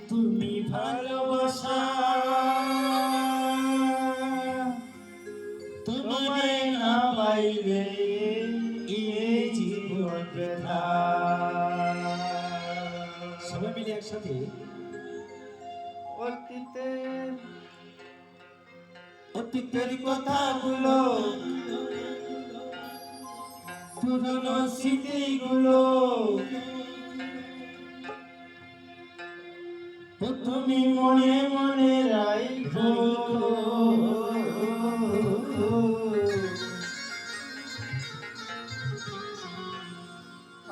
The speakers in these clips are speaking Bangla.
তুমি ভালোবাসা তোমারে না পাইলে এই জীবন ব্যথা। সবাই মিলে একসাথে অতীতের কথাগুলো, পুরনো স্মৃতিগুলো তুমি মনে মনে রাখো।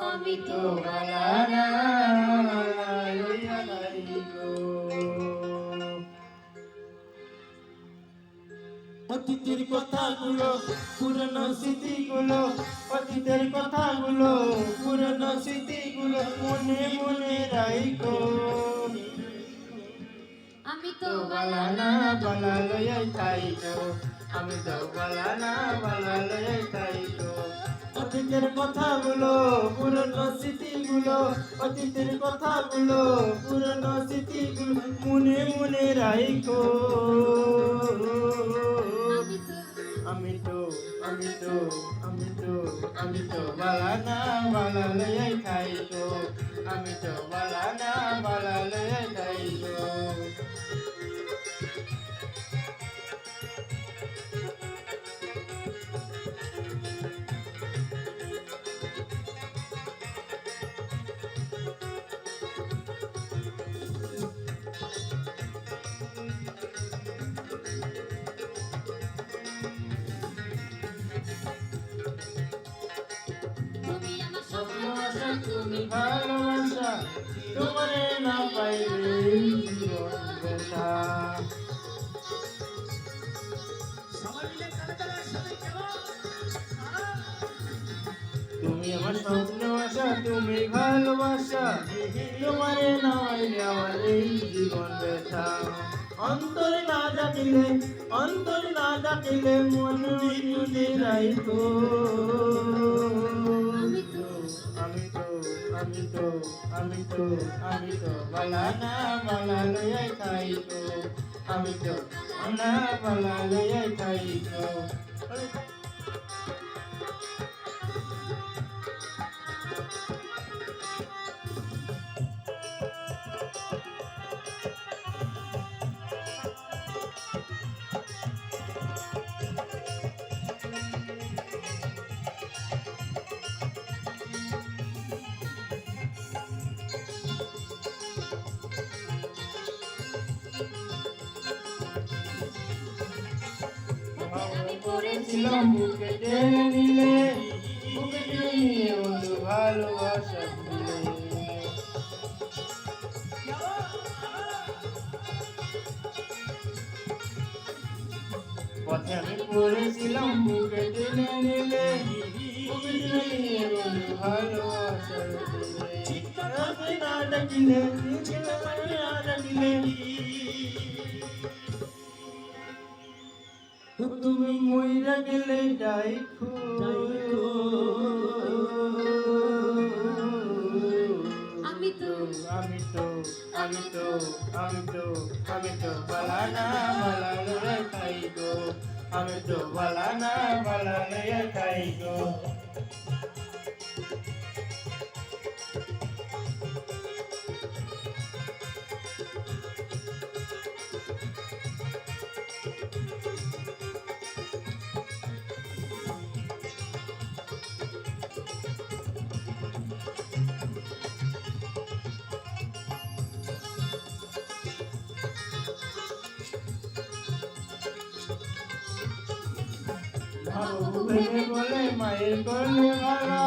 আমি তো বালা না লইয়া যাইগো। অতীতের কথাগুলো, পুরনো স্মৃতিগুলো, অতীতের কথাগুলো, পুরনো স্মৃতিগুলো মনে মনে রাখো। আমি তো বালা না বালা লইয়া যাইগো, আমি তো বালা না বালা লইয়া যাইগো। অতীতের কথাগুলো, পুরনো স্মৃতিগুলো, অতীতের কথাগুলো, পুরনো স্মৃতিগুলো মনে মনে রাখো। আমি তো বালা না বালা লইয়া খাইতো, আমি তো বালা না বালা লইয়া খাইতো। তুমি ভালোবাসা তোমারে না পাইলে জীবন ব্যথা। তুমি আমার স্বপ্ন আশা, তুমি ভালোবাসা তোমারে না পাইলে আমার এই জীবন ব্যথা। অন্তরে না ডাকিলে, অন্তরে না ডাকিলে মনে মনে রাইতো। আমি তো বালা না বালা লইয়া খাইতো, আমি তো না বালা লইয়া খাইতো। পড়েছিলাম বুকে টেনে নিলে, বুকে টেনে নিয়ে বন্ধু ভালোবাসা দিলে। পথে আমি পড়েছিলাম বুকে টেনে নিলে, বুকে টেনে নিয়ে বন্ধু ভালোবাসা দিলে। না ডাকিলে, না ডাকিলে তুমি মইরা গেলে ডাইখো। আমি তো বালা না বালা লইয়া খাইগো, আমি তো বালা না বালা লইয়া খাইগো। ভেবে বলে মায়ের করলে ভালা,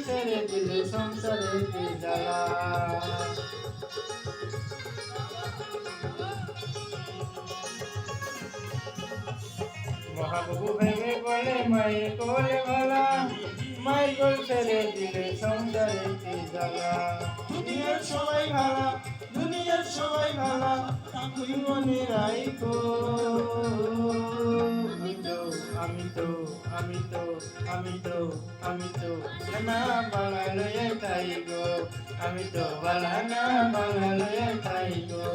ছেড়ে দিলে সংসারে কি জ্বালা। মহাবাবু ভেবে বলে মায়ের করলে ভালা, মায়ের কোল ছেড়ে দিলে সংসারে কি জ্বালা। দুনিয়ার সবাই ভালা, দুনিয়ার সবাই ভালা, তুই মনে রাখো। আমি তো না বালা লয়ে তাই গো আমি তো বালা না বালা লয়ে তাই গো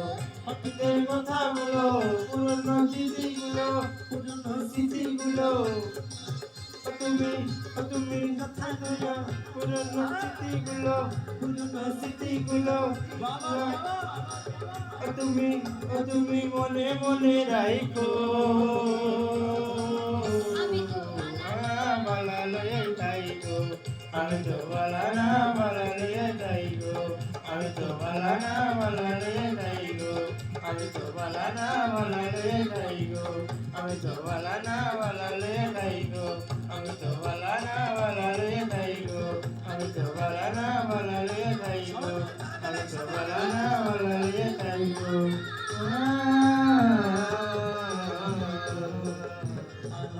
অতীতের কথাগুলো পুরনো স্মৃতিগুলো তুমি কথাগুলো পুরনো স্মৃতিগুলো তুমি মনে মনে রাখো আমি তো বালা লয়ে তাই গো আমি তো বালা না বালা লয়ে তাই গো আমি তো বালা না বালা লয়ে তাই গো আমি তো বালা না বালা লয়ে তাই গো আমি তো বালা না বালা লয়ে তাই গো আমি তো বালা না বালা লয়ে তাই গো আমি তো বালা না বালা লয়ে তাই গো আমি তো বালা না বালা লয়ে তাই গো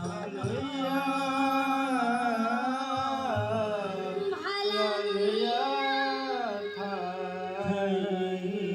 ভালো Hallelujah.